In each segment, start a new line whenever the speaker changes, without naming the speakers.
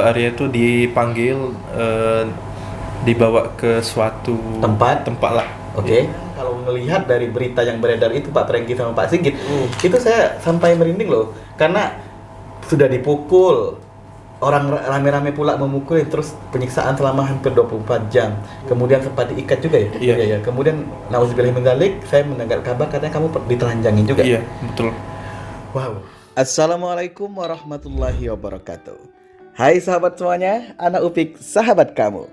Arya itu dipanggil, dibawa ke suatu tempat lah.
Oke. Kalau melihat dari berita yang beredar itu Pak Prengki sama Pak Sigit, itu saya sampai merinding loh, karena sudah dipukul, orang rame-rame pula memukul, terus penyiksaan selama hampir 24 jam. Kemudian sempat diikat juga ya? Iya. Kemudian nauzubillah min dzalik, saya mendengar kabar katanya kamu ditelanjangin juga.
Iya, betul.
Wow. Assalamualaikum warahmatullahi wabarakatuh. Hai sahabat semuanya, ana Upik, sahabat kamu.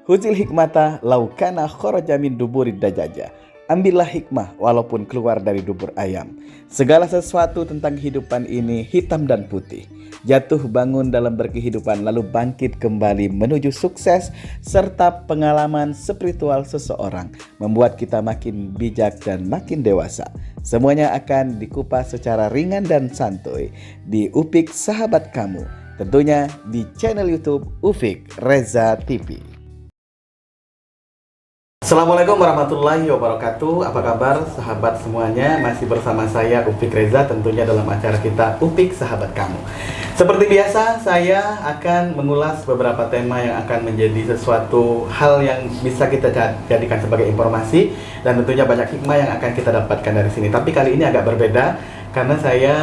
Huzil hikmata laukana kharaja min duburid dajaja. Ambillah hikmah walaupun keluar dari dubur ayam. Segala sesuatu tentang kehidupan ini hitam dan putih. Jatuh bangun dalam berkehidupan lalu bangkit kembali menuju sukses serta pengalaman spiritual seseorang membuat kita makin bijak dan makin dewasa. Semuanya akan dikupas secara ringan dan santuy di Upik Sahabat Kamu, tentunya di channel YouTube Ufik Reza TV. Assalamualaikum warahmatullahi wabarakatuh. Apa kabar sahabat semuanya? Masih bersama saya Ufik Reza, tentunya dalam acara kita Upik Sahabat Kamu. Seperti biasa, saya akan mengulas beberapa tema yang akan menjadi sesuatu hal yang bisa kita jadikan sebagai informasi, dan tentunya banyak hikmah yang akan kita dapatkan dari sini. Tapi kali ini agak berbeda karena saya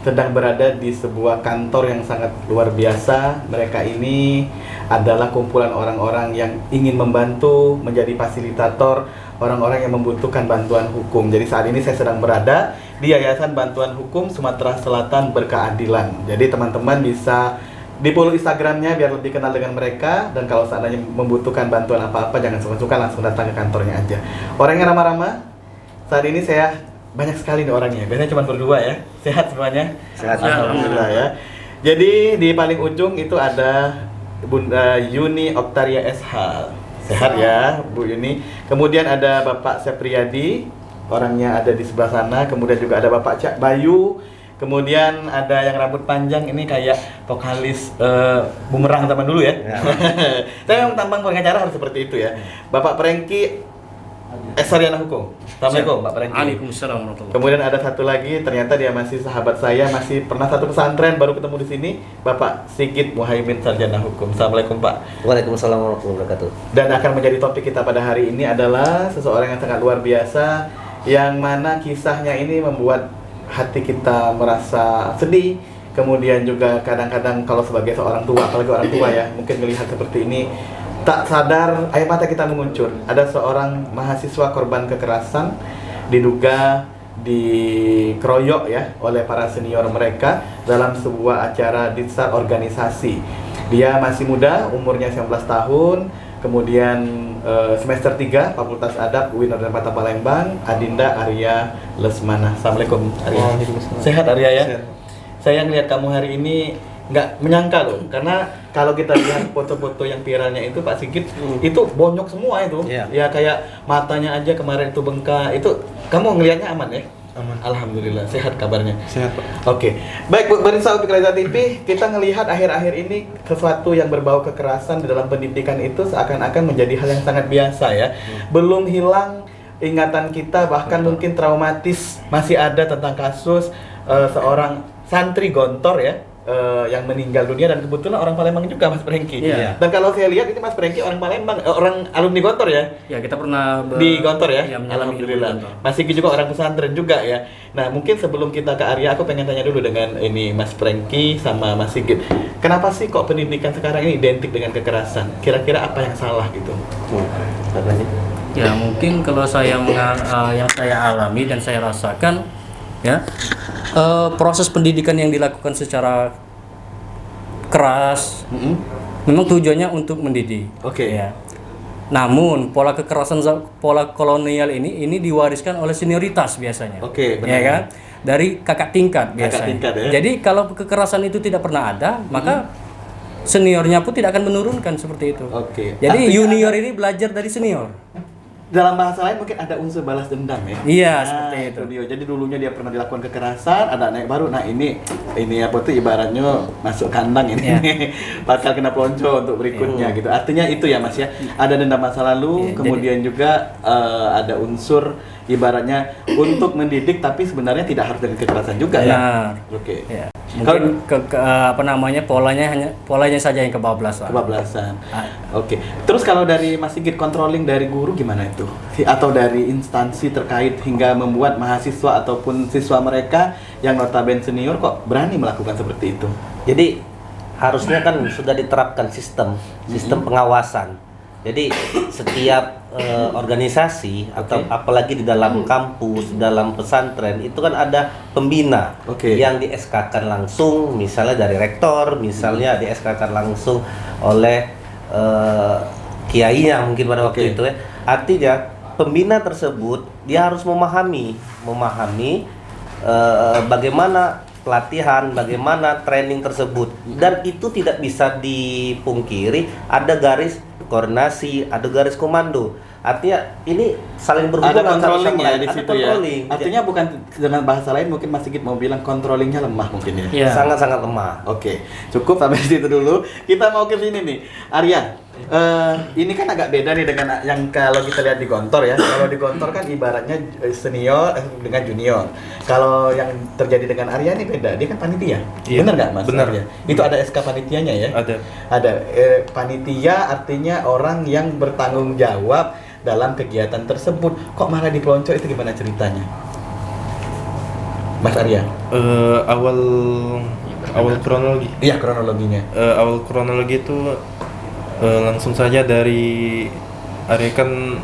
sedang berada di sebuah kantor yang sangat luar biasa. Mereka ini adalah kumpulan orang-orang yang ingin membantu, menjadi fasilitator orang-orang yang membutuhkan bantuan hukum. Jadi saat ini saya sedang berada di Yayasan Bantuan Hukum Sumatera Selatan Berkeadilan. Jadi teman-teman bisa di follow Instagramnya biar lebih kenal dengan mereka, dan kalau seandainya membutuhkan bantuan apa-apa jangan sungkan-sungkan, langsung datang ke kantornya aja. Orangnya ramah-ramah. Saat ini saya banyak sekali nih orangnya, biasanya cuma berdua ya. Sehat semuanya?
Sehat,
alhamdulillah ya. Jadi di paling ujung itu ada Bunda Yuni Oktaria SH. Sehat ya Bu Yuni. Kemudian ada Bapak Sepriyadi, orangnya ada di sebelah sana. Kemudian juga ada Bapak Cak Bayu. Kemudian ada yang rambut panjang, ini kayak vokalis Bumerang zaman dulu ya. Saya memang tampang pengacara harus seperti itu ya. Bapak Prengki Sarjana Hukum. Assalamualaikum Pak Prengki.
Waalaikumsalam warahmatullahi.
Kemudian ada satu lagi, ternyata dia masih sahabat saya, masih pernah satu pesantren, baru ketemu di sini, Bapak Sigit Muhaimin Sarjana Hukum. Assalamualaikum Pak.
Waalaikumsalam warahmatullahi wabarakatuh.
Dan akan menjadi topik kita pada hari ini adalah seseorang yang sangat luar biasa, yang mana kisahnya ini membuat hati kita merasa sedih. Kemudian juga kadang-kadang kalau sebagai seorang tua, apalagi orang tua ya, mungkin melihat seperti ini, tak sadar air mata kita mengucur. Ada seorang mahasiswa korban kekerasan, diduga dikeroyok ya oleh para senior mereka dalam sebuah acara ditsar organisasi. Dia masih muda, umurnya 19 tahun, kemudian semester 3 Fakultas Adab UIN Darmata Palembang, Adinda Arya Lesmana. Assalamualaikum Arya. Sehat Arya ya? Sehat. Saya ngelihat kamu hari ini nggak menyangka loh, karena kalau kita lihat foto-foto yang viralnya itu Pak Sigit, itu bonyok semua itu. Ya kayak matanya aja kemarin itu bengkak. Itu kamu ngelihatnya aman ya?
Aman.
Alhamdulillah, sehat kabarnya.
Sehat Pak.
Oke. Baik, pemirsa Upik Reza TV, kita ngelihat akhir-akhir ini sesuatu yang berbau kekerasan di dalam pendidikan itu seakan-akan menjadi hal yang sangat biasa ya. Belum hilang ingatan kita, bahkan mungkin traumatis masih ada tentang kasus seorang santri gontor ya, yang meninggal dunia, dan kebetulan orang Palembang juga Mas Prengki.
Iya.
Dan kalau saya lihat ini Mas Prengki orang Palembang, orang alumni Gontor ya?
Ya, kita pernah
di Gontor ya?
Ya,
alhamdulillah. Mas Sigit juga orang pesantren juga ya. Nah, mungkin sebelum kita ke Arya, aku pengen tanya dulu dengan ini Mas Prengki sama Mas Sigit. Kenapa sih kok pendidikan sekarang ini identik dengan kekerasan? Kira-kira apa yang salah gitu?
Ya, mungkin kalau saya yang saya alami dan saya rasakan ya, proses pendidikan yang dilakukan secara keras memang tujuannya untuk mendidik.
Oke.
Ya. Namun pola kekerasan, pola kolonial ini diwariskan oleh senioritas biasanya.
Oke, benar.
Ya kan? Dari kakak tingkat biasanya.
Kakak tingkat, ya?
Jadi kalau kekerasan itu tidak pernah ada, maka seniornya pun tidak akan menurunkan seperti itu.
Oke.
Jadi
Artinya
junior ini belajar dari senior.
dalam bahasa lain mungkin ada unsur balas dendam ya.
Iya, seperti itu.
Dia. Jadi dulunya dia pernah dilakukan kekerasan, ada naik baru. Nah, ini apa tuh ibaratnya masuk kandang ini.
Iya.
Bakal kena pelonco untuk berikutnya gitu. Artinya itu ya Mas ya. Ada dendam masa lalu, kemudian juga ada unsur ibaratnya untuk mendidik, tapi sebenarnya tidak harus dengan kekerasan juga ya.
Oke. Ya. Mungkin polanya saja yang kebablasan.
Oke. Terus kalau dari Mas Sigit, controlling dari guru gimana itu? Atau dari instansi terkait hingga membuat mahasiswa ataupun siswa mereka yang notabene senior kok berani melakukan seperti itu?
Jadi harusnya kan sudah diterapkan sistem pengawasan. Jadi setiap organisasi atau apalagi di dalam kampus, dalam pesantren itu kan ada pembina yang di SK-kan langsung, misalnya dari rektor, misalnya di SK-kan langsung oleh kiainya mungkin pada waktu itu ya. Artinya pembina tersebut dia harus memahami bagaimana pelatihan, bagaimana training tersebut, dan itu tidak bisa dipungkiri ada garis koordinasi, ada garis komando. Artinya ini saling berhubungan,
ada controlling ya di situ ya.
Artinya
bukan dengan bahasa lain mungkin Mas Sigit mau bilang controllingnya lemah mungkin ya.
Sangat-sangat lemah.
Oke, cukup sampai di situ dulu. Kita mau ke sini nih, Arya. Ini kan agak beda nih dengan yang kalau kita lihat di Gontor ya. Kalau di Gontor kan ibaratnya senior dengan junior. Kalau yang terjadi dengan Arya ini beda. Dia kan panitia.
Iya.
Benar nggak Mas?
Benar.
Arya? Itu ada SK panitianya ya? Ada. Panitia artinya orang yang bertanggung jawab dalam kegiatan tersebut. Kok malah dipelonco, itu gimana ceritanya, Mas Arya?
Awal kronologi.
Iya, kronologinya.
Awal kronologi itu langsung saja dari Arya kan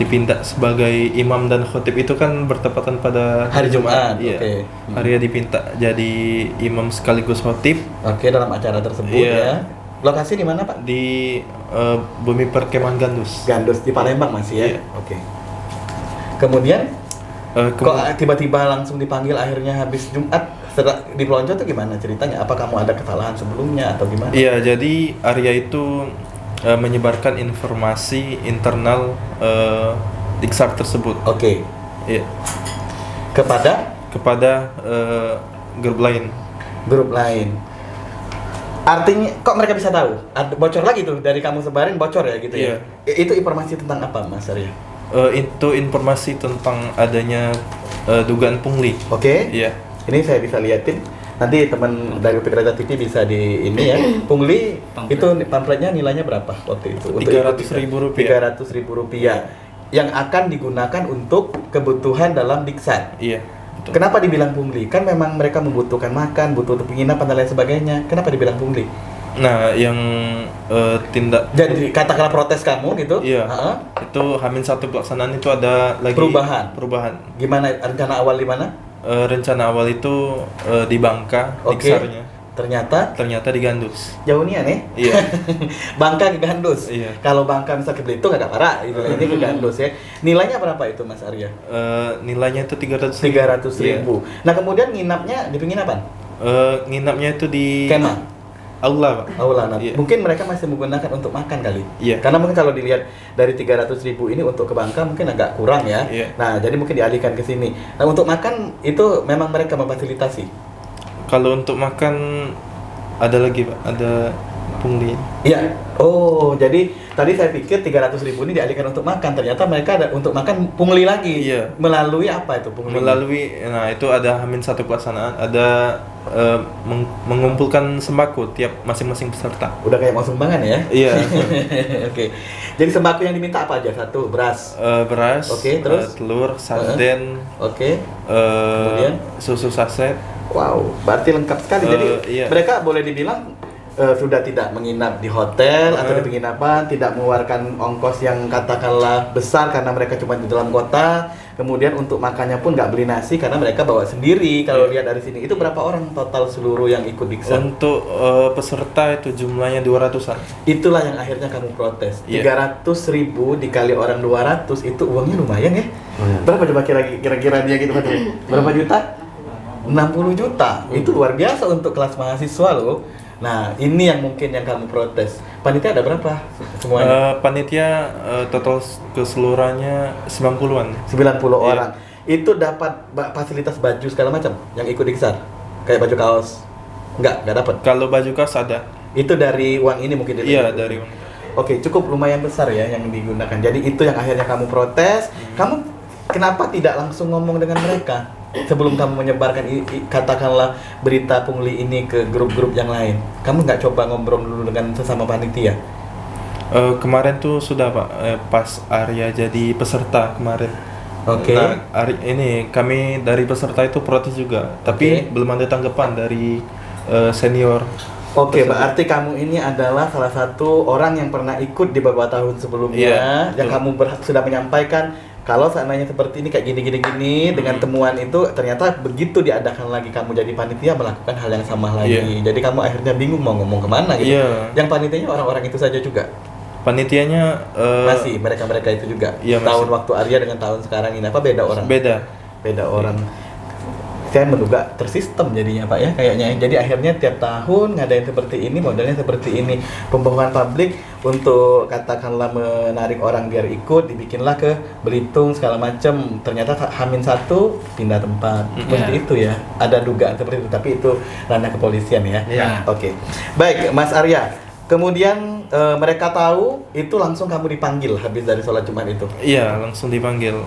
dipindah sebagai imam dan khotib itu kan bertepatan pada
hari Jumat.
Iya. Arya dipinta jadi imam sekaligus khotib.
Dalam acara tersebut ya. Lokasi di mana Pak?
Di Bumi Perkemahan Gandus.
Di Palembang masih ya?
Iya.
Kemudian kok tiba-tiba langsung dipanggil akhirnya habis Jumat setelah dipelonco tuh gimana ceritanya? Apa kamu ada kesalahan sebelumnya atau gimana?
Iya, jadi Arya itu menyebarkan informasi internal Diksar tersebut. Iya. Kepada grup lain. Artinya kok mereka bisa tahu? Bocor lagi tuh dari kamu sebarin bocor ya gitu ya? Itu informasi tentang apa Mas Arya? Itu informasi tentang adanya dugaan pungli. Iya.
Ini saya bisa liatin. Nanti teman dari UPIK Reza TV bisa di ini ya. Pungli itu pamfletnya nilainya berapa waktu itu? Rp300.000 yang akan digunakan untuk kebutuhan dalam Diksar.
Iya.
Kenapa dibilang pungli? Kan memang mereka membutuhkan makan, butuh penginapan dan lain sebagainya. Kenapa dibilang pungli?
Nah, yang tindak
jadi katakanlah protes kamu gitu.
Iya. Itu H-1 pelaksanaan itu ada lagi perubahan. Gimana
rencana awal di mana?
Rencana awal itu di Bangka, Diksarnya. Ternyata di Gandus.
Jauh nih aneh.
Iya.
Bangka ke Gandus.
Iya.
Kalau Bangka bisa ke Belitung agak parah gitu. Ini ke Gandus ya. Nilainya berapa itu Mas Arya?
Nilainya itu 300.000.
Iya. Nah, kemudian nginapnya di penginapan?
Nginapnya itu di
kemah.
Aula, Pak.
Nah, mungkin mereka masih menggunakan untuk makan kali.
Iya.
Karena mungkin kalau dilihat dari 300.000 ini untuk ke Bangka mungkin agak kurang ya.
Iya.
Nah, jadi mungkin dialihkan ke sini. Nah, untuk makan itu memang mereka memfasilitasi.
Kalau untuk makan ada lagi Pak, ada pungli.
Iya. Jadi tadi saya pikir 300.000 ini dialihkan untuk makan, ternyata mereka ada untuk makan pungli lagi.
Iya.
Melalui apa itu pungli?
Nah itu ada H-1 pelaksanaan, ada mengumpulkan sembako tiap masing-masing peserta.
Udah kayak mau sumbangan ya?
Iya.
Oke. Jadi sembako yang diminta apa aja? Satu, beras.
Beras.
Terus
telur, sarden.
Kemudian
susu saset.
Wow, berarti lengkap sekali. Jadi mereka boleh dibilang sudah tidak menginap di hotel atau di penginapan, tidak mengeluarkan ongkos yang katakanlah besar karena mereka cuma di dalam kota. Kemudian untuk makannya pun nggak beli nasi karena mereka bawa sendiri. Kalau lihat dari sini, itu berapa orang total seluruh yang ikut Diksar?
Untuk peserta itu jumlahnya 200-an.
Itulah yang akhirnya kamu protes. 300.000 dikali orang 200 itu uangnya lumayan ya. Berapa coba kira-kira dia gitu berapa juta? 60 juta. Itu luar biasa untuk kelas mahasiswa loh. Nah, ini yang mungkin yang kamu protes. Panitia ada berapa semuanya?
Panitia total keseluruhannya 90-an.
90 orang. Itu dapat fasilitas baju segala macam yang ikut Diksar? Kayak baju kaos? Enggak dapat.
Kalau baju kaos ada.
Itu dari uang ini mungkin?
Iya, dari uang.
Oke, cukup lumayan besar ya yang digunakan. Jadi itu yang akhirnya kamu protes. Kamu kenapa tidak langsung ngomong dengan mereka?
sebelum kamu menyebarkan katakanlah berita pungli ini ke grup-grup yang lain, kamu nggak coba ngobrol dulu dengan sesama panitia?
Kemarin tuh sudah Pak, pas Arya jadi peserta kemarin.
Oke.
Nah, ini kami dari peserta itu protes juga, tapi belum ada tanggapan dari senior.
Oke, berarti kamu ini adalah salah satu orang yang pernah ikut di beberapa tahun sebelumnya, yang kamu sudah menyampaikan kalau seandainya seperti ini kayak gini dengan temuan itu ternyata begitu diadakan lagi kamu jadi panitia melakukan hal yang sama lagi. Jadi kamu akhirnya bingung mau ngomong kemana gitu. Yang panitianya orang-orang itu saja juga.
Panitianya
masih mereka itu juga. Tahun waktu Arya dengan tahun sekarang ini apa beda orang? Beda orang. Saya menduga tersistem jadinya Pak ya kayaknya. Jadi akhirnya tiap tahun ngadain seperti ini, modelnya seperti ini. Pembohongan publik untuk katakanlah menarik orang biar ikut, dibikinlah ke Belitung segala macam. Ternyata H-1 pindah tempat. Seperti itu ya. Ada dugaan seperti itu, tapi itu ranah kepolisian ya. Oke. Baik, Mas Arya. Kemudian mereka tahu itu langsung kamu dipanggil habis dari sholat Jumat itu?
Iya, langsung dipanggil.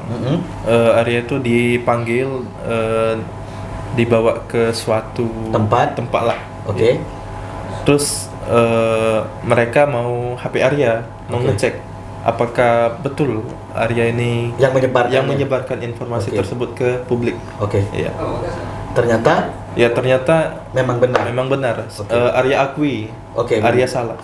Arya itu dipanggil, dibawa ke suatu tempat lah.
Oke.
Terus mereka mau HP Arya, mau ngecek apakah betul Arya ini
yang
menyebarkan informasi tersebut ke publik. Iya.
Ternyata memang benar. Arya akui. Arya salah.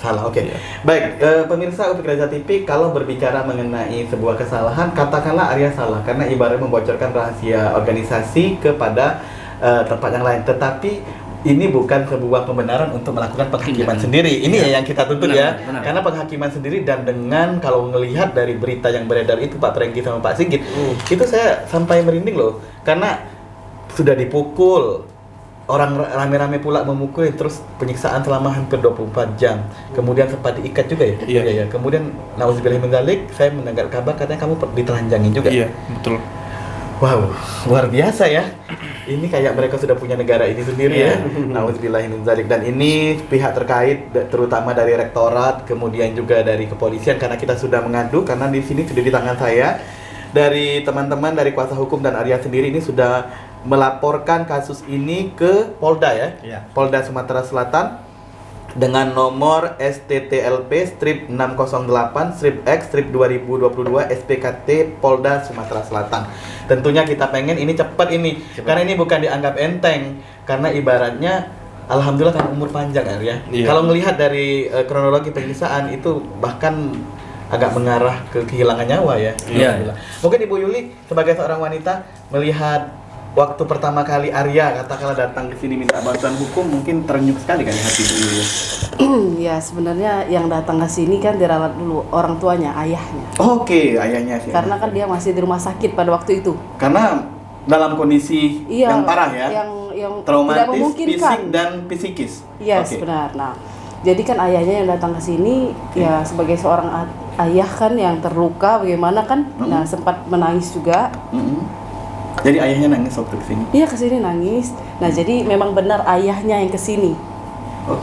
Baik, pemirsa Upik Reza TV, kalau berbicara mengenai sebuah kesalahan, katakanlah Arya salah karena ibaratnya membocorkan rahasia organisasi kepada tempat yang lain. Tetapi ini bukan sebuah pembenaran untuk melakukan penghakiman sendiri. Ini yang kita tuntut ya. Karena penghakiman sendiri dan dengan kalau melihat dari berita yang beredar itu Pak Prengki sama Pak Sigit, itu saya sampai merinding loh. Karena sudah dipukul, orang rame-rame pula memukul, terus penyiksaan selama hampir 24 jam. Kemudian sempat diikat juga ya? Iya. Kemudian nauzubillah min dzalik, saya mendengar kabar katanya kamu ditelanjangin juga.
Iya, betul.
Wow, luar biasa ya. Ini kayak mereka sudah punya negara ini sendiri ya. Nauzubillah min dzalik. Dan ini pihak terkait terutama dari rektorat, kemudian juga dari kepolisian karena kita sudah mengadu karena di sini sudah di tangan saya. Dari teman-teman dari kuasa hukum dan Arya sendiri ini sudah melaporkan kasus ini ke Polda ya, Polda Sumatera Selatan dengan nomor STTLP strip 608 strip X strip 2022 SPKT Polda Sumatera Selatan. Tentunya kita pengen ini cepat karena ini bukan dianggap enteng karena ibaratnya alhamdulillah kan umur panjang ya. Kalau melihat dari kronologi penyiksaan itu bahkan agak mengarah ke kehilangan nyawa ya. Mungkin Ibu Yuli sebagai seorang wanita melihat waktu pertama kali Arya katakanlah datang ke sini minta bantuan hukum, mungkin terenyuh sekali kan hati Ibu Yuli?
Ya sebenarnya yang datang ke sini kan dirawat dulu orang tuanya, ayahnya.
Ayahnya sih.
Karena kan dia masih di rumah sakit pada waktu itu.
Karena dalam kondisi yang parah ya.
Yang
traumatis, fisik dan psikis.
Benar. Nah, jadi kan ayahnya yang datang ke sini ya sebagai seorang ayah kan yang terluka bagaimana kan, nah sempat menangis juga.
Jadi ayahnya nangis waktu kesini?
Iya kesini nangis. Nah jadi memang benar ayahnya yang kesini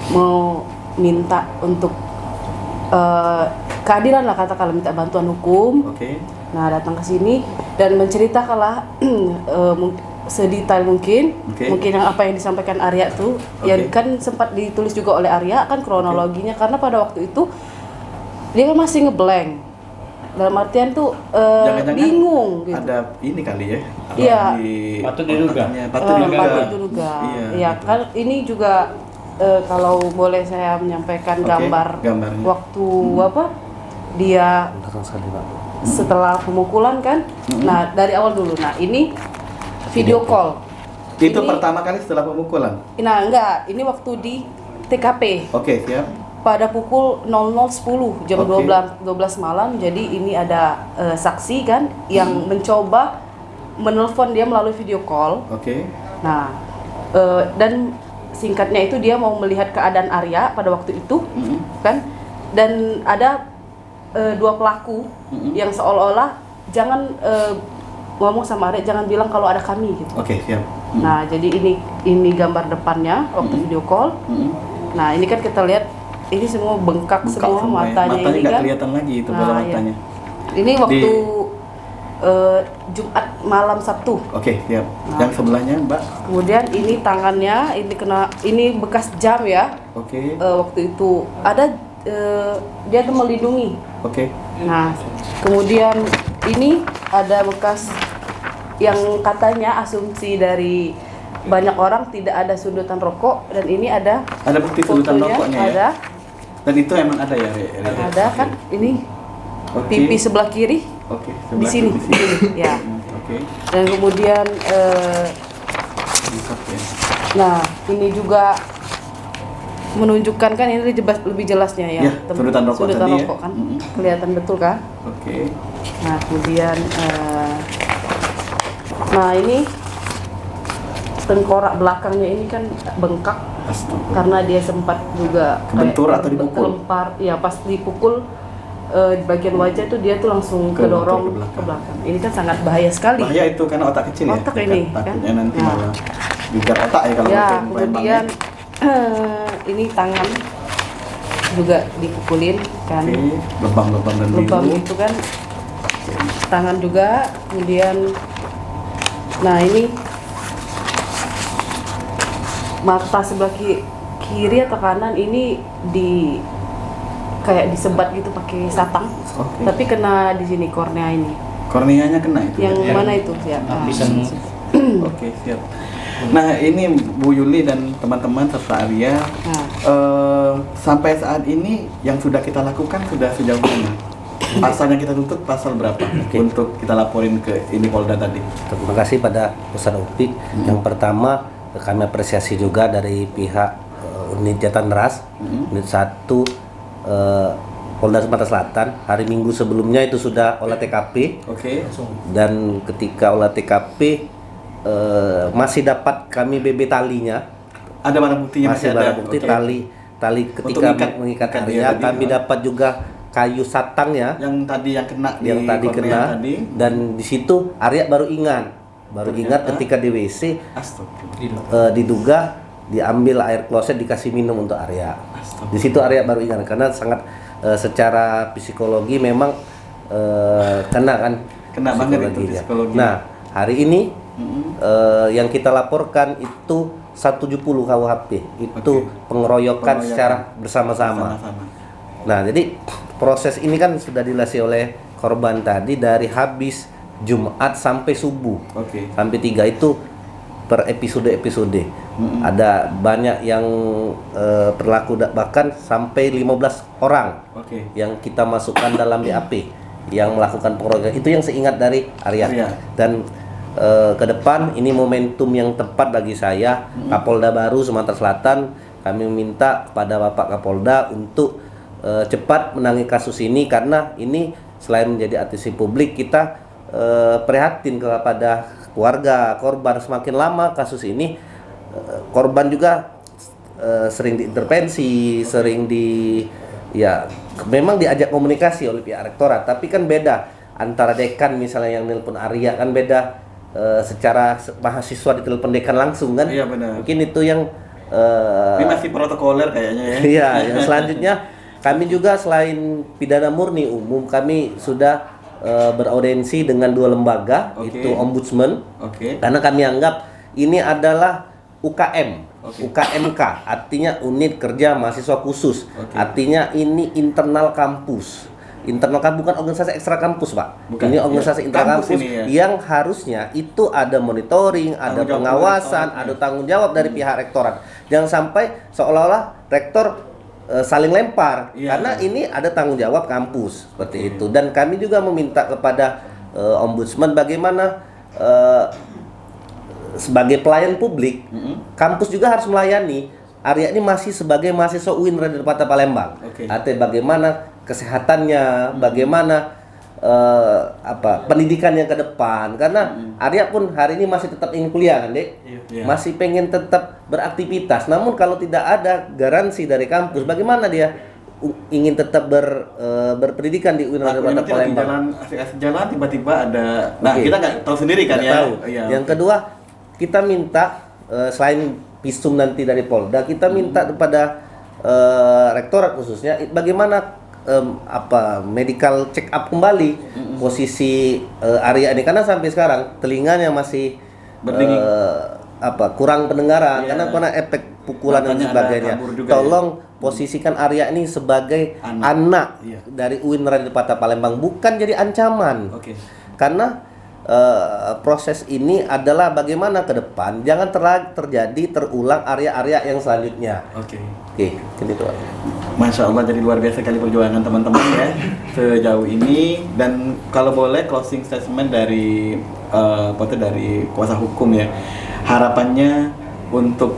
mau minta untuk keadilan lah katakanlah, minta bantuan hukum. Nah datang ke sini dan menceritakanlah sedetail mungkin yang apa yang disampaikan Arya tuh, yang kan sempat ditulis juga oleh Arya kan kronologinya karena pada waktu itu dia kan masih ngeblank. Dalam artian tuh bingung gitu.
Ada ini kali ya?
Iya.
Patut diduga.
Patut diduga. Iya kan ini juga kalau boleh saya menyampaikan gambarnya. Waktu dia setelah pemukulan kan. Nah dari awal dulu. Nah ini video call.
Itu pertama kali setelah pemukulan?
Nah enggak, ini waktu di TKP.
Siap.
Pada pukul 00.10 jam 12 malam. Jadi ini ada saksi kan yang mencoba menelpon dia melalui video call. Nah dan singkatnya itu dia mau melihat keadaan Arya pada waktu itu kan, dan ada dua pelaku yang seolah-olah jangan ngomong sama Arya, jangan bilang kalau ada kami gitu.
Siap.
Nah jadi ini gambar depannya waktu video call. Nah ini kan kita lihat ini semua bengkak semua matanya ini
nggak
kan
kelihatan lagi itu bola matanya.
Ini waktu Jumat malam Sabtu.
Oke, siap. Yang sebelahnya, Mbak?
Kemudian ini tangannya, ini bekas jam ya.
Oke.
Waktu itu ada dia tuh melindungi.
Oke.
Nah, kemudian ini ada bekas yang katanya asumsi dari banyak orang tidak ada sundutan rokok, dan ini ada
bukti sundutan rokoknya ya.
Ada.
Dan itu emang ada ya,
Ada kan? Ini pipi sebelah kiri.
Oke.
Di sini. Ya.
Oke.
Dan kemudian nah, ini juga menunjukkan kan, ini lebih jelasnya ya,
sundutan rokok
kan, kelihatan betul kan.
Oke.
Nah, kemudian nah ini tengkorak belakangnya ini kan bengkak.
Astaga.
Karena dia sempat juga
kebentur atau dipukul?
Kelempar, ya pas dipukul di bagian wajah itu dia tuh langsung kedorong ke belakang. Ini kan sangat bahaya sekali.
Bahaya itu karena otak kecil
otak ya. Ini kan.
Takutnya nanti malah juga otak ya kalau
kemudian ini tangan juga dipukulin kan.
Lebam-lebam dan
lebam gitu kan. Tangan juga, kemudian nah ini mata sebelah kiri atau kanan ini kayak disebat gitu pakai satang. Tapi kena di sini kornea ini.
Korneanya kena itu.
Yang mana itu ya?
Bisa.
Oke, siap. Nah, ini Bu Yuli dan teman-teman serta Arya, sampai saat ini yang sudah kita lakukan sudah sejauh mana? Pasal yang kita tuntut pasal berapa untuk kita laporin ke ini Polda tadi?
Terima kasih pada Ustaz Upik. Yang pertama, kami apresiasi juga dari pihak unit Jatan Ras, unit 1 Polda Sumatera Selatan. Hari Minggu sebelumnya itu sudah olah TKP. Dan ketika olah TKP masih dapat kami BB talinya.
Ada barang buktinya?
Masih barang bukti tali ketika mengikat Arya. Kami dapat juga kayu satangnya
yang tadi kena
dan di situ Arya baru ingat ketika di WC diduga diambil air kloset dikasih minum untuk Arya. Di situ Arya baru ingat karena sangat secara psikologi memang kena
banget itu psikologi.
Nah, hari ini yang kita laporkan itu 170 KUHP itu pengeroyokan secara bersama-sama. Nah, jadi proses ini kan sudah dilalui oleh korban tadi dari habis Jumat sampai subuh. Sampai 3 itu per episode. Ada banyak yang berlaku bahkan sampai 15 orang yang kita masukkan dalam BAP yang melakukan pengeroyokan. Itu yang seingat dari Arya. Dan ke depan ini momentum yang tepat bagi saya, Kapolda baru Sumatera Selatan, kami meminta kepada Bapak Kapolda untuk cepat menangani kasus ini, karena ini selain menjadi atensi publik, kita prihatin kepada keluarga korban. Semakin lama kasus ini, korban juga sering diintervensi, memang diajak komunikasi oleh pihak rektorat, tapi kan beda antara dekan misalnya yang nelpon Arya, kan beda secara mahasiswa ditelepon dekan langsung kan.
Iya, benar.
Mungkin itu yang
ini masih protokoler kayaknya ya.
Iya, yang selanjutnya kami juga selain pidana murni umum, kami sudah beraudiensi dengan 2 lembaga, itu Ombudsman, karena kami anggap ini adalah UKM, UKMK, artinya unit kerja mahasiswa khusus, artinya ini internal kampus. Internal kampus bukan organisasi ekstra kampus, Pak. Ini organisasi internal kampus yang harusnya itu ada monitoring, ada pengawasan, ada tanggung jawab dari pihak rektorat. Jangan sampai seolah-olah rektor saling lempar, karena ini ada tanggung jawab kampus seperti itu. Dan kami juga meminta kepada Ombudsman bagaimana sebagai pelayan publik, kampus juga harus melayani. Arya ini masih sebagai mahasiswa UIN Radenpata Palembang. Artinya bagaimana kesehatannya, bagaimana pendidikannya ke depan, karena Arya pun hari ini masih tetap ingin kuliah kan, Dek? Masih pengen tetap beraktivitas. Namun kalau tidak ada garansi dari kampus, bagaimana dia ingin tetap berpendidikan di UIN Radenpata Palembang?
Jalan tiba-tiba ada. Nah, kita nggak tahu sendiri kan ya.
Yang kedua, kita minta selain visum nanti dari Polda, kita minta kepada rektorat khususnya bagaimana medical check up kembali posisi Arya ini, karena sampai sekarang telinganya masih kurang pendengaran karena pernah efek pukulan dan sebagainya. Tolong posisikan Arya ini sebagai anak dari UIN Radipata Palembang, bukan jadi ancaman. Karena proses ini adalah bagaimana ke depan jangan terulang Arya-Arya yang selanjutnya. Oke, gitu.
Masya Allah, jadi luar biasa kali perjuangan teman-teman ya sejauh ini. Dan kalau boleh closing statement dari dari kuasa hukum ya, harapannya untuk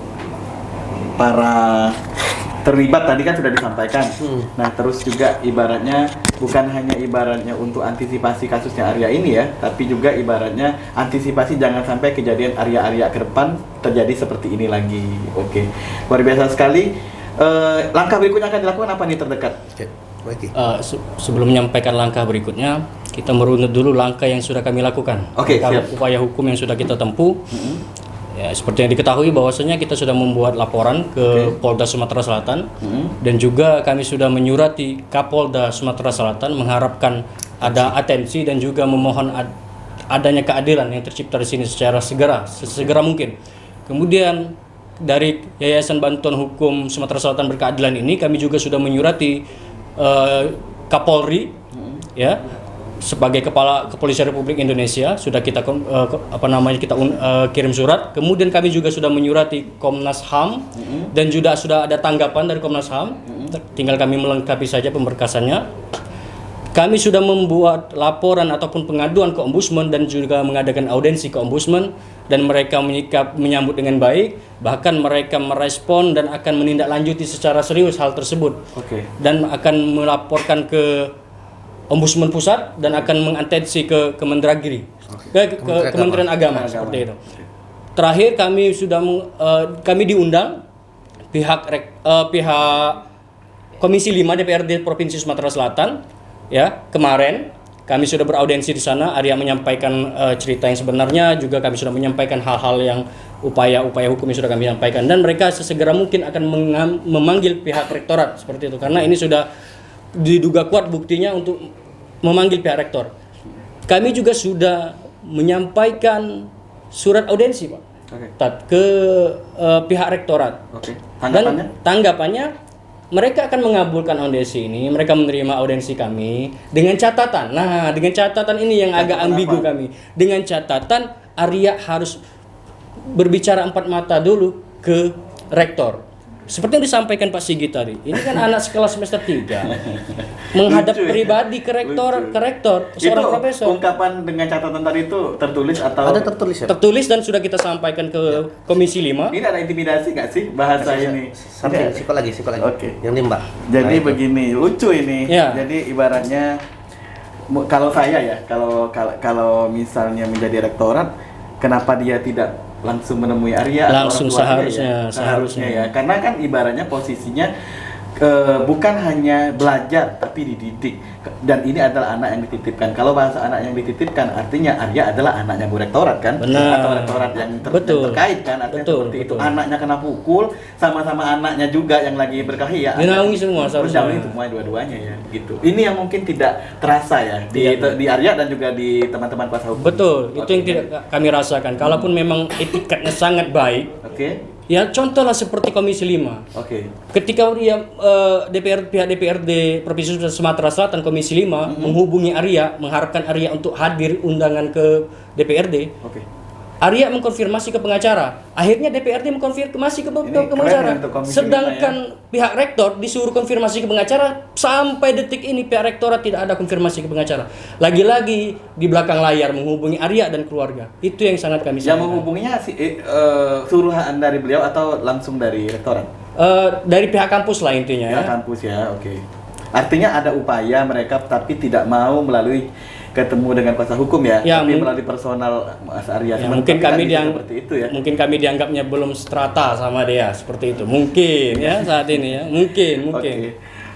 para terlibat tadi kan sudah disampaikan. Nah, terus juga ibaratnya bukan hanya ibaratnya untuk antisipasi kasusnya Arya ini ya, tapi juga ibaratnya antisipasi jangan sampai kejadian Arya-Arya ke depan terjadi seperti ini lagi. Oke. Luar biasa sekali. Langkah berikutnya akan dilakukan apa nih terdekat?
Sebelum menyampaikan langkah berikutnya, kita merunut dulu langkah yang sudah kami lakukan. Upaya hukum yang sudah kita tempuh. Ya, seperti yang diketahui bahwasanya kita sudah membuat laporan ke Polda Sumatera Selatan dan juga kami sudah menyurati Kapolda Sumatera Selatan mengharapkan ada atensi dan juga memohon adanya keadilan yang tercipta di sini secara sesegera mungkin. Kemudian dari Yayasan Bantuan Hukum Sumatera Selatan Berkeadilan ini kami juga sudah menyurati Kapolri ya, sebagai Kepala Kepolisian Republik Indonesia sudah kita kirim surat. Kemudian kami juga sudah menyurati Komnas HAM dan juga sudah ada tanggapan dari Komnas HAM. Tinggal kami melengkapi saja pemberkasannya. Kami sudah membuat laporan ataupun pengaduan ke Ombudsman dan juga mengadakan audensi ke Ombudsman, dan mereka menyambut dengan baik, bahkan mereka merespon dan akan menindaklanjuti secara serius hal tersebut. Dan akan melaporkan ke Ombudsman Pusat dan akan mengatensi ke Kemendagri, ke Kementerian Agama seperti itu. Terakhir kami diundang pihak Komisi 5 DPRD Provinsi Sumatera Selatan ya, kemarin kami sudah beraudensi di sana. Arya menyampaikan cerita yang sebenarnya, juga kami sudah menyampaikan hal-hal yang upaya-upaya hukum yang sudah kami sampaikan, dan mereka sesegera mungkin akan memanggil pihak rektorat seperti itu, karena ini sudah diduga kuat buktinya untuk memanggil pihak rektor. Kami juga sudah menyampaikan surat audensi, Pak, ke pihak rektorat.
Tanggapannya?
Dan tanggapannya mereka akan mengabulkan audensi ini, mereka menerima audensi kami dengan catatan. Nah, dengan catatan ini yang agak ambigu kami. Dengan catatan Arya harus berbicara empat mata dulu ke rektor. Seperti yang disampaikan Pak Sigit tadi, ini kan anak sekelas semester 3 menghadap pribadi ke rektor, seorang profesor.
Ungkapan dengan catatan tadi itu tertulis atau
ada tertulis ya?
Tertulis dan sudah kita sampaikan ke Komisi 5.
Ini ada intimidasi nggak sih bahasa ini?
Sikol lagi. Yang nimba.
Jadi begini, lucu ini.
Ya.
Jadi ibaratnya kalau saya ya, kalau misalnya menjadi rektorat, kenapa dia tidak langsung menemui Arya?
Langsung seharusnya
ya, karena kan ibaratnya posisinya bukan hanya belajar tapi dididik, dan ini adalah anak yang dititipkan. Kalau bahasa anak yang dititipkan artinya Arya adalah anaknya Bu Rektorat kan?
Benar.
Atau rektorat yang terkait kan, artinya seperti itu. Anaknya kena pukul, sama-sama anaknya juga yang lagi berkelahi ya,
dinaungi semua seharusnya.
Dinaungi semua dua-duanya ya gitu. Ini yang mungkin tidak terasa ya di Arya dan juga di teman-teman kuasa hukum.
Betul, itu yang tidak kami rasakan. Kalaupun memang etikatnya sangat baik, ya contohlah seperti Komisi 5. Ketika dia pihak DPRD Provinsi Sumatera Selatan Komisi 5 menghubungi Arya, mengharapkan Arya untuk hadir undangan ke DPRD. Arya mengkonfirmasi ke pengacara. Akhirnya DPRD mengkonfirmasi ke pengacara. Sedangkan pihak rektor disuruh konfirmasi ke pengacara, sampai detik ini pihak rektorat tidak ada konfirmasi ke pengacara. Lagi-lagi di belakang layar menghubungi Arya dan keluarga. Itu yang sangat kami sayangkan.
Yang menghubunginya suruhan dari beliau atau langsung dari rektorat?
Dari pihak kampus lah intinya.
Pihak kampus ya, Artinya ada upaya mereka tapi tidak mau melalui ketemu dengan kuasa hukum ya, tapi melalui personal Mas Arya.
Ya, mungkin kami dianggapnya belum strata sama dia seperti itu. Mungkin ya saat ini ya. Mungkin.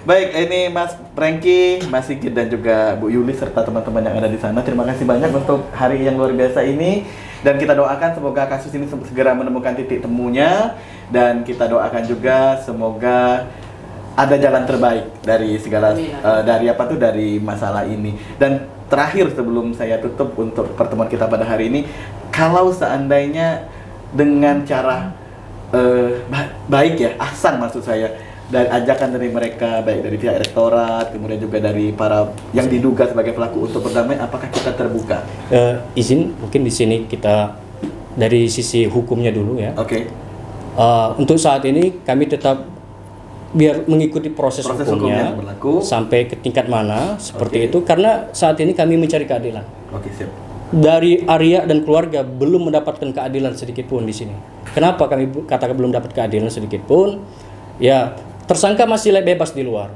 Baik, ini Mas Franky, Mas Sigit dan juga Bu Yuli serta teman-teman yang ada di sana. Terima kasih banyak untuk hari yang luar biasa ini, dan kita doakan semoga kasus ini segera menemukan titik temunya, dan kita doakan juga semoga ada jalan terbaik dari segala dari masalah ini. Dan terakhir sebelum saya tutup untuk pertemuan kita pada hari ini, kalau seandainya dengan cara baik ya, ahsan maksud saya, dari ajakan dari mereka, baik dari pihak rektorat, kemudian juga dari para yang diduga sebagai pelaku untuk berdamai, apakah kita terbuka?
Izin mungkin di sini kita dari sisi hukumnya dulu ya.
Oke.
Untuk saat ini kami tetap biar mengikuti proses hukumnya sampai ke tingkat mana seperti itu, karena saat ini kami mencari keadilan.
Oke, siap.
Dari Arya dan keluarga belum mendapatkan keadilan sedikit pun di sini. Kenapa kami katakan belum dapat keadilan sedikit pun? Ya, tersangka masih bebas di luar.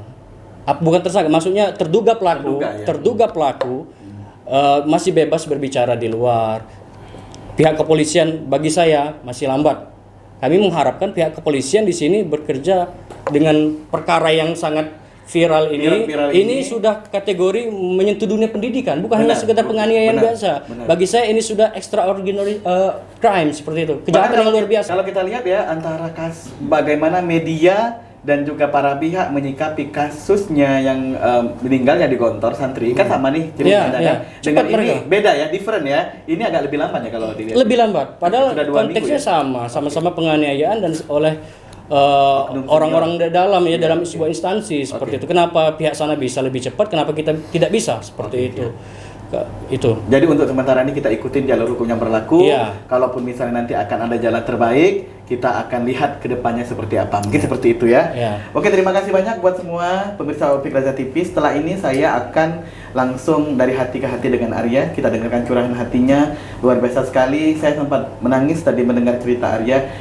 Bukan tersangka, maksudnya terduga pelaku masih bebas berbicara di luar. Pihak kepolisian bagi saya masih lambat. Kami mengharapkan pihak kepolisian di sini bekerja dengan perkara yang sangat viral ini sudah kategori menyentuh dunia pendidikan, bukan hanya sekedar penganiayaan biasa. Bagi saya ini sudah extraordinary crime seperti itu, kejahatan yang luar biasa.
Kalau kita lihat ya antara bagaimana media dan juga para pihak menyikapi kasusnya yang meninggalnya di Gontor santri kan sama nih ceritanya kan. Dengan ini mereka beda ya, different ya. Ini agak lebih lambat ya kalau dilihat.
Lebih lambat, padahal konteksnya sama-sama penganiayaan dan oleh orang-orang dalam ya, dalam sebuah instansi seperti itu. Kenapa pihak sana bisa lebih cepat, kenapa kita tidak bisa seperti itu? Itu.
Jadi untuk sementara ini kita ikutin jalur hukum yang berlaku. Kalaupun misalnya nanti akan ada jalan terbaik, kita akan lihat ke depannya seperti apa. Mungkin seperti itu ya. Oke, terima kasih banyak buat semua pemirsa Upik Reza TV. Setelah ini saya akan langsung dari hati ke hati dengan Arya. Kita dengarkan curahan hatinya, luar biasa sekali. Saya sempat menangis tadi mendengar cerita Arya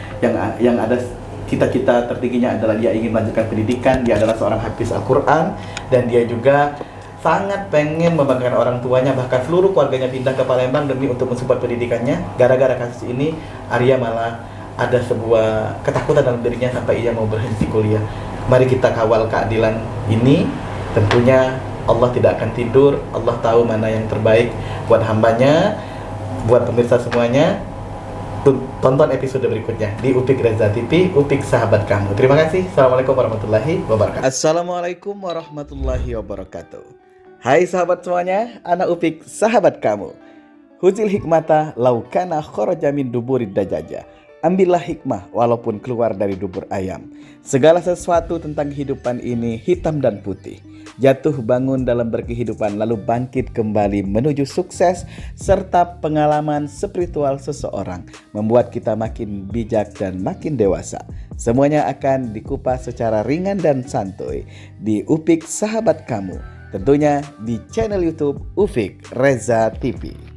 yang ada cita-cita tertingginya adalah dia ingin melanjutkan pendidikan. Dia adalah seorang hafiz Al-Quran dan dia juga sangat pengen membanggakan orang tuanya, bahkan seluruh keluarganya pindah ke Palembang demi untuk mensupport pendidikannya. Gara-gara kasus ini, Arya malah ada sebuah ketakutan dalam dirinya sampai ia mau berhenti kuliah. Mari kita kawal keadilan ini. Tentunya Allah tidak akan tidur. Allah tahu mana yang terbaik buat hambanya, buat pemirsa semuanya. Tonton episode berikutnya di Upik Reza TV, Upik Sahabat Kamu. Terima kasih. Assalamualaikum warahmatullahi wabarakatuh. Assalamualaikum warahmatullahi wabarakatuh. Hai sahabat semuanya, anak Upik Sahabat Kamu. Huzil hikmata laukana kharaja min duburid dajaja. Ambillah hikmah walaupun keluar dari dubur ayam. Segala sesuatu tentang kehidupan ini hitam dan putih. Jatuh bangun dalam berkehidupan lalu bangkit kembali menuju sukses serta pengalaman spiritual seseorang membuat kita makin bijak dan makin dewasa. Semuanya akan dikupas secara ringan dan santuy di Upik Sahabat Kamu. Tentunya di channel YouTube Upik Reza TV.